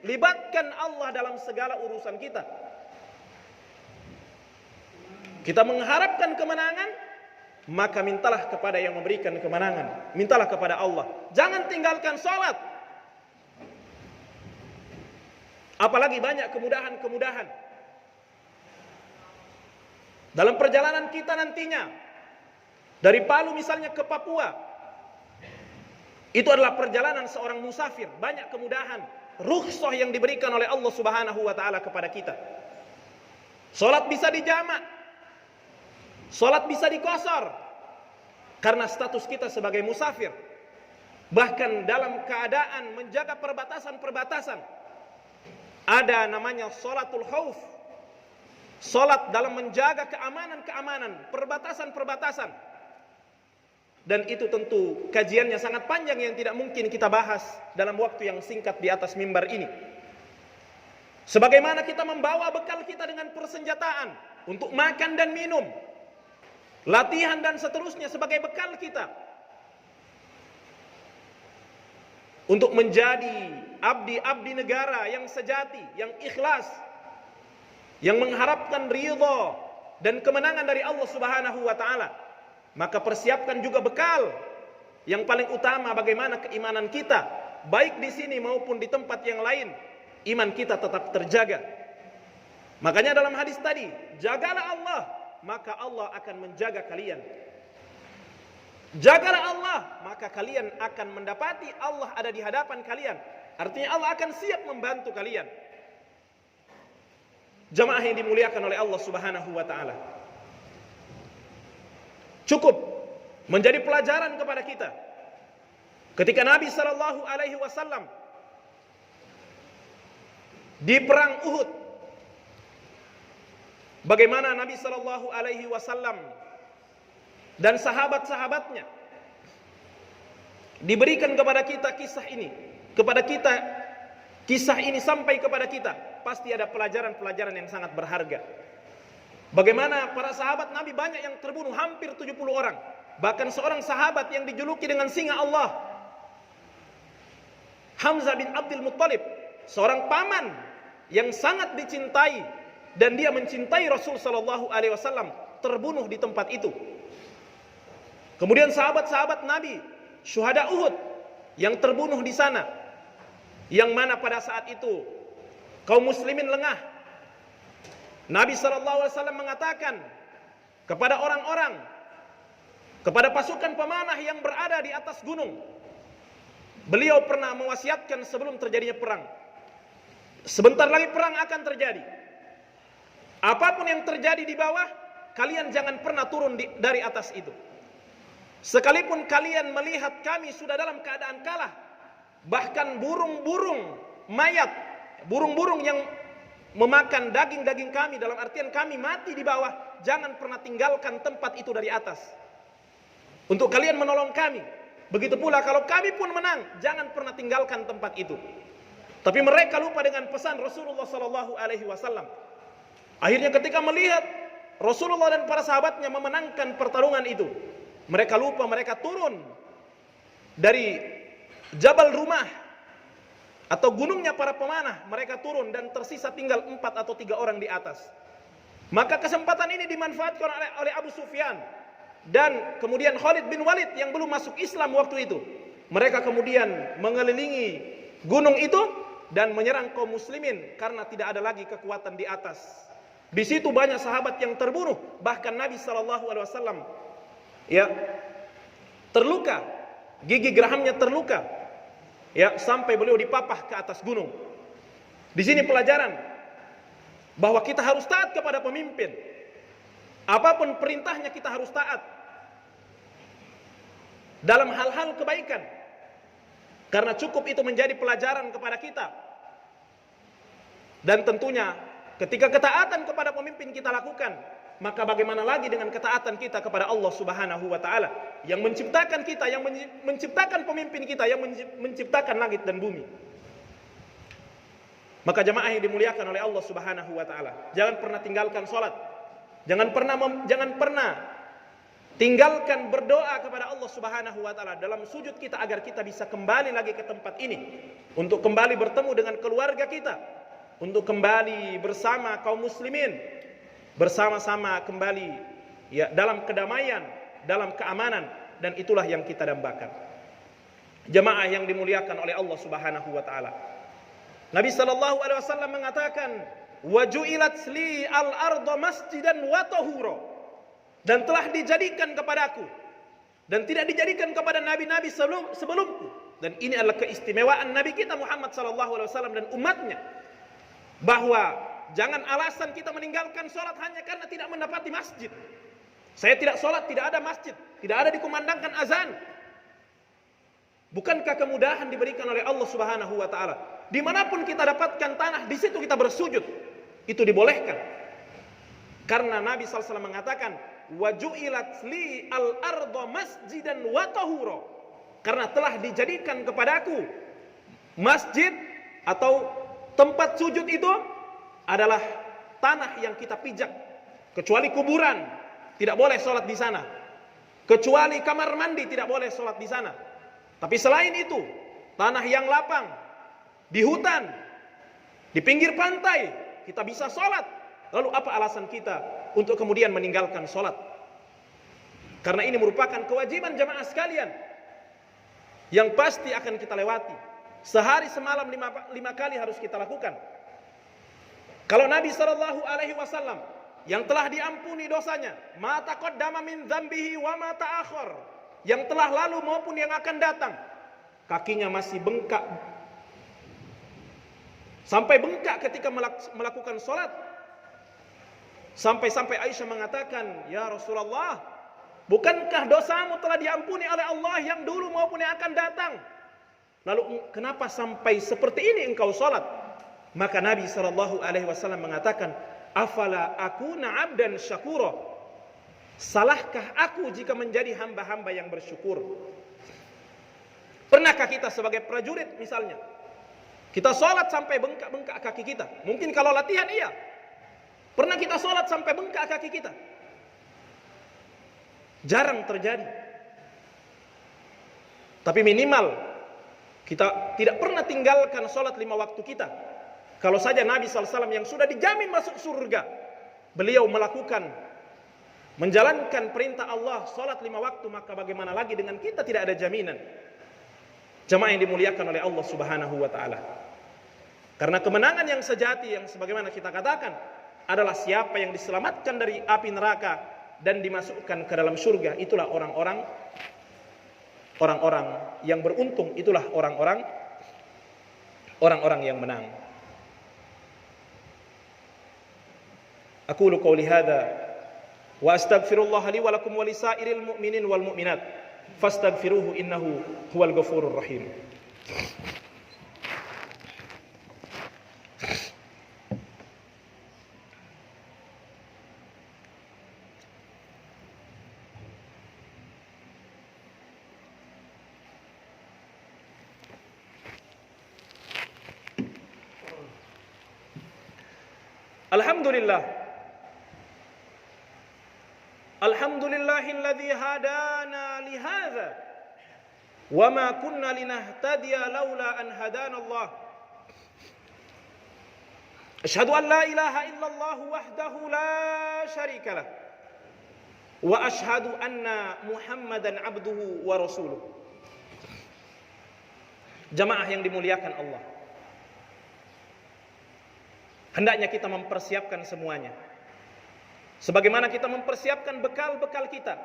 libatkan Allah dalam segala urusan kita. Kita mengharapkan kemenangan, maka mintalah kepada yang memberikan kemenangan. Mintalah kepada Allah. Jangan tinggalkan sholat. Apalagi banyak kemudahan-kemudahan dalam perjalanan kita nantinya. Dari Palu misalnya ke Papua, itu adalah perjalanan seorang musafir. Banyak kemudahan, rukhsah yang diberikan oleh Allah Subhanahu wa ta'ala kepada kita. Sholat bisa dijamak, sholat bisa dikosor, karena status kita sebagai musafir. Bahkan dalam keadaan menjaga perbatasan-perbatasan, ada namanya sholatul khauf, sholat dalam menjaga keamanan-keamanan, perbatasan-perbatasan. Dan itu tentu kajiannya sangat panjang yang tidak mungkin kita bahas dalam waktu yang singkat di atas mimbar ini. Sebagaimana kita membawa bekal kita dengan persenjataan untuk makan dan minum, latihan dan seterusnya sebagai bekal kita untuk menjadi abdi-abdi negara yang sejati, yang ikhlas, yang mengharapkan ridha dan kemenangan dari Allah Subhanahu wa ta'ala. Maka persiapkan juga bekal yang paling utama, bagaimana keimanan kita, baik di sini maupun di tempat yang lain, iman kita tetap terjaga. Makanya dalam hadis tadi, jagalah Allah, maka Allah akan menjaga kalian. Jagalah Allah, maka kalian akan mendapati Allah ada di hadapan kalian. Artinya Allah akan siap membantu kalian. Jamaah yang dimuliakan oleh Allah Subhanahu wa ta'ala, cukup menjadi pelajaran kepada kita ketika Nabi sallallahu alaihi wasallam di perang Uhud, bagaimana Nabi sallallahu alaihi wasallam dan sahabat-sahabatnya diberikan kepada kita kisah ini, kisah ini sampai kepada kita, pasti ada pelajaran-pelajaran yang sangat berharga. Bagaimana para sahabat Nabi banyak yang terbunuh, hampir 70 orang. Bahkan seorang sahabat yang dijuluki dengan singa Allah, Hamzah bin Abdul Muttalib, seorang paman yang sangat dicintai dan dia mencintai Rasul sallallahu alaihi wasallam, terbunuh di tempat itu. Kemudian sahabat-sahabat Nabi, syuhada Uhud yang terbunuh di sana, yang mana pada saat itu kaum muslimin lengah. Nabi SAW mengatakan kepada orang-orang, kepada pasukan pemanah yang berada di atas gunung, beliau pernah mewasiatkan sebelum terjadinya perang, sebentar lagi perang akan terjadi. Apapun yang terjadi di bawah, kalian jangan pernah turun dari atas itu. Sekalipun kalian melihat kami sudah dalam keadaan kalah, bahkan burung-burung mayat, burung-burung yang memakan daging-daging kami, dalam artian kami mati di bawah, jangan pernah tinggalkan tempat itu dari atas untuk kalian menolong kami. Begitu pula kalau kami pun menang, jangan pernah tinggalkan tempat itu. Tapi mereka lupa dengan pesan Rasulullah sallallahu alaihi wasallam. Akhirnya ketika melihat Rasulullah dan para sahabatnya memenangkan pertarungan itu, mereka lupa, mereka turun dari Jabal Rumah atau gunungnya para pemanah, mereka turun dan tersisa tinggal 4 atau 3 orang di atas. Maka kesempatan ini dimanfaatkan oleh Abu Sufyan dan kemudian Khalid bin Walid yang belum masuk Islam waktu itu. Mereka kemudian mengelilingi gunung itu dan menyerang kaum muslimin karena tidak ada lagi kekuatan di atas. Di situ banyak sahabat yang terbunuh, bahkan Nabi SAW terluka, gigi gerahamnya terluka, sampai beliau dipapah ke atas gunung. Di sini pelajaran bahwa kita harus taat kepada pemimpin. Apapun perintahnya kita harus taat dalam hal-hal kebaikan, karena cukup itu menjadi pelajaran kepada kita. Dan tentunya ketika ketaatan kepada pemimpin kita lakukan, maka bagaimana lagi dengan ketaatan kita kepada Allah Subhanahu wa ta'ala yang menciptakan kita, yang menciptakan pemimpin kita, yang menciptakan langit dan bumi. Maka jamaah yang dimuliakan oleh Allah Subhanahu wa ta'ala, jangan pernah tinggalkan sholat. Jangan pernah tinggalkan berdoa kepada Allah Subhanahu wa taala dalam sujud kita agar kita bisa kembali lagi ke tempat ini untuk kembali bertemu dengan keluarga kita, untuk kembali bersama kaum muslimin, bersama-sama kembali ya dalam kedamaian, dalam keamanan, dan itulah yang kita dambakan. Jemaah yang dimuliakan oleh Allah Subhanahu wa taala. Nabi sallallahu alaihi wasallam mengatakan, "Wa ju'ilat li al-ardu masjidan wa tahura." Dan telah dijadikan kepadaku dan tidak dijadikan kepada nabi-nabi sebelumku. Dan ini adalah keistimewaan Nabi kita Muhammad sallallahu alaihi wasallam dan umatnya, bahwa jangan alasan kita meninggalkan sholat hanya karena tidak mendapati masjid. Saya tidak sholat, tidak ada masjid, tidak ada dikumandangkan azan. Bukankah kemudahan diberikan oleh Allah Subhanahu wa taala? Dimanapun kita dapatkan tanah, di situ kita bersujud. Itu dibolehkan. Karena Nabi SAW mengatakan, "Wa ju'ilat li al-ardu masjidan wa tahura." Karena telah dijadikan kepadaku masjid atau tempat sujud itu adalah tanah yang kita pijak. Kecuali kuburan, tidak boleh sholat di sana. Kecuali kamar mandi, tidak boleh sholat di sana. Tapi selain itu, tanah yang lapang, di hutan, di pinggir pantai, kita bisa sholat. Lalu apa alasan kita untuk kemudian meninggalkan sholat? Karena ini merupakan kewajiban jamaah sekalian yang pasti akan kita lewati. Sehari semalam 5 kali harus kita lakukan. Kalau Nabi SAW yang telah diampuni dosanya, ma taqaddama min dzambihi wa ma ta'akhkhar, yang telah lalu maupun yang akan datang, kakinya masih bengkak, sampai bengkak ketika melakukan sholat. Sampai-sampai Aisyah mengatakan, "Ya Rasulullah, bukankah dosamu telah diampuni oleh Allah yang dulu maupun yang akan datang? Lalu kenapa sampai seperti ini engkau sholat?" Maka Nabi SAW mengatakan, "Afala akuna abdan syakura?" Salahkah aku jika menjadi hamba-hamba yang bersyukur? Pernahkah kita sebagai prajurit misalnya, kita sholat sampai bengkak-bengkak kaki kita? Mungkin kalau latihan iya. Pernah kita sholat sampai bengkak kaki kita? Jarang terjadi. Tapi minimal kita tidak pernah tinggalkan sholat 5 waktu kita. Kalau saja Nabi SAW yang sudah dijamin masuk surga, beliau menjalankan perintah Allah sholat 5 waktu, maka bagaimana lagi dengan kita tidak ada jaminan. Jemaah yang dimuliakan oleh Allah Subhanahu wa taala. Karena kemenangan yang sejati yang sebagaimana kita katakan adalah siapa yang diselamatkan dari api neraka dan dimasukkan ke dalam surga, itulah orang-orang yang beruntung, itulah orang-orang yang menang. Aqulu qouli hadza wa astaghfirullah li wa lakum wa lisairil mu'minin wal mu'minat fastaghfiruhu innahu huwal ghafurur rahim. Alhamdulillahilladzi hadana li hadza wa ma kunna linahtadiya laula an hadana Allah. Asyhadu an la ilaha illallah wahdahu la syarika lah wa asyhadu anna Muhammadan abduhu wa rasuluh. Jamaah yang dimuliakan Allah, hendaknya kita mempersiapkan semuanya. Sebagaimana kita mempersiapkan bekal-bekal kita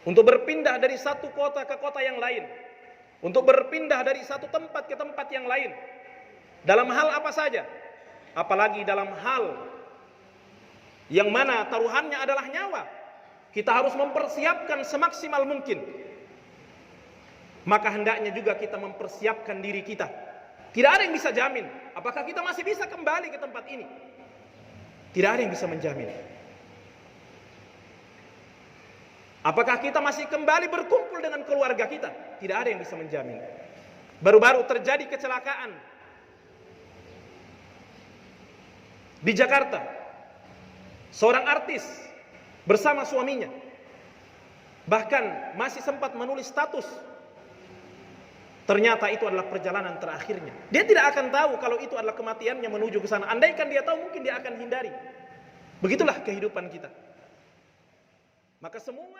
untuk berpindah dari satu kota ke kota yang lain, untuk berpindah dari satu tempat ke tempat yang lain, dalam hal apa saja, apalagi dalam hal yang mana taruhannya adalah nyawa, kita harus mempersiapkan semaksimal mungkin. Maka hendaknya juga kita mempersiapkan diri kita. Tidak ada yang bisa jamin apakah kita masih bisa kembali ke tempat ini. Tidak ada yang bisa menjamin. Apakah kita masih kembali berkumpul dengan keluarga kita? Tidak ada yang bisa menjamin. Baru-baru terjadi kecelakaan di Jakarta. Seorang artis bersama suaminya bahkan masih sempat menulis status. Ternyata itu adalah perjalanan terakhirnya. Dia tidak akan tahu kalau itu adalah kematiannya menuju ke sana. Andaikan dia tahu, mungkin dia akan hindari. Begitulah kehidupan kita. Maka semua